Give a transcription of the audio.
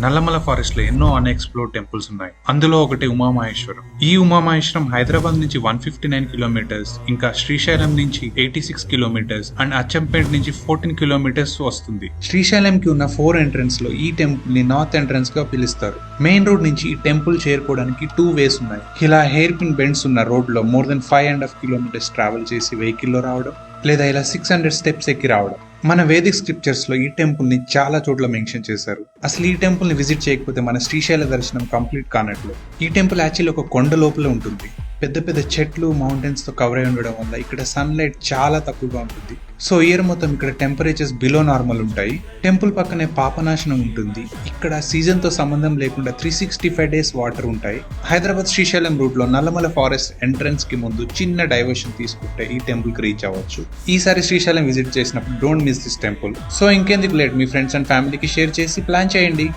Nallamala forest లో ఎన్నో unexplored temples ఉన్నాయి. అందులో ఒకటి ఉమామహేశ్వరం. ఈ ఉమామహేశ్వరం హైదరాబాద్ నుంచి 159 కిలోమీటర్స్, ఇంకా శ్రీశైలం నుంచి 86 కిలోమీటర్స్ అండ్ అచ్చంపేట్ నుంచి 14 కిలోమీటర్స్ వస్తుంది. శ్రీశైలం కి ఉన్న 4 ఎంట్రన్స్ లో ఈ టెంపుల్ ని నార్త్ ఎంట్రన్స్ గా పిలుస్తారు. మెయిన్ రోడ్ నుంచి ఈ టెంపుల్ చేరుకోవడానికి 2 వేస్ ఉన్నాయి. ఇలా హెయిర్ పిన్ బెండ్స్ ఉన్న రోడ్ లో మోర్ దెన్ 5.5 కిలోమీటర్స్ ట్రావెల్ చేసి వెహికల్ లో రావడం, లేదా ఇలా 600 స్టెప్స్ ఎక్కి రావడం. మన వేదిక్ స్క్రిప్చర్స్ లో ఈ టెంపుల్ ని చాలా చోట్ల మెన్షన్ చేశారు. అసలు ఈ టెంపుల్ ని విజిట్ చేయకపోతే మన శ్రీశైల దర్శనం కంప్లీట్ కానట్లు. ఈ టెంపుల్ యాక్చువల్లీ ఒక కొండ లోపల ఉంటుంది. పెద్ద పెద్ద చెట్లు, మౌంటైన్స్ తో కవర్ అయి ఉండడం వల్ల ఇక్కడ సన్లైట్ చాలా తక్కువగా ఉంటుంది. సో ఇయర్ మొత్తం ఇక్కడ టెంపరేచర్స్ బిలో నార్మల్ ఉంటాయి. టెంపుల్ పక్కనే పాపనాశనం ఉంటుంది. ఇక్కడ సీజన్ తో సంబంధం లేకుండా 365 డేస్ వాటర్ ఉంటాయి. హైదరాబాద్ శ్రీశైలం రూట్ లో నల్లమల ఫారెస్ట్ ఎంట్రన్స్ కి ముందు చిన్న డైవర్షన్ తీసుకుంటే ఈ టెంపుల్ కి రీచ్ అవ్వచ్చు. ఈసారి శ్రీశైలం విజిట్ చేసినప్పుడు don't miss this temple. So ఇంకెందుకు లేట్, మీ ఫ్రెండ్స్ అండ్ ఫ్యామిలీకి షేర్ చేసి ప్లాన్ చేయండి.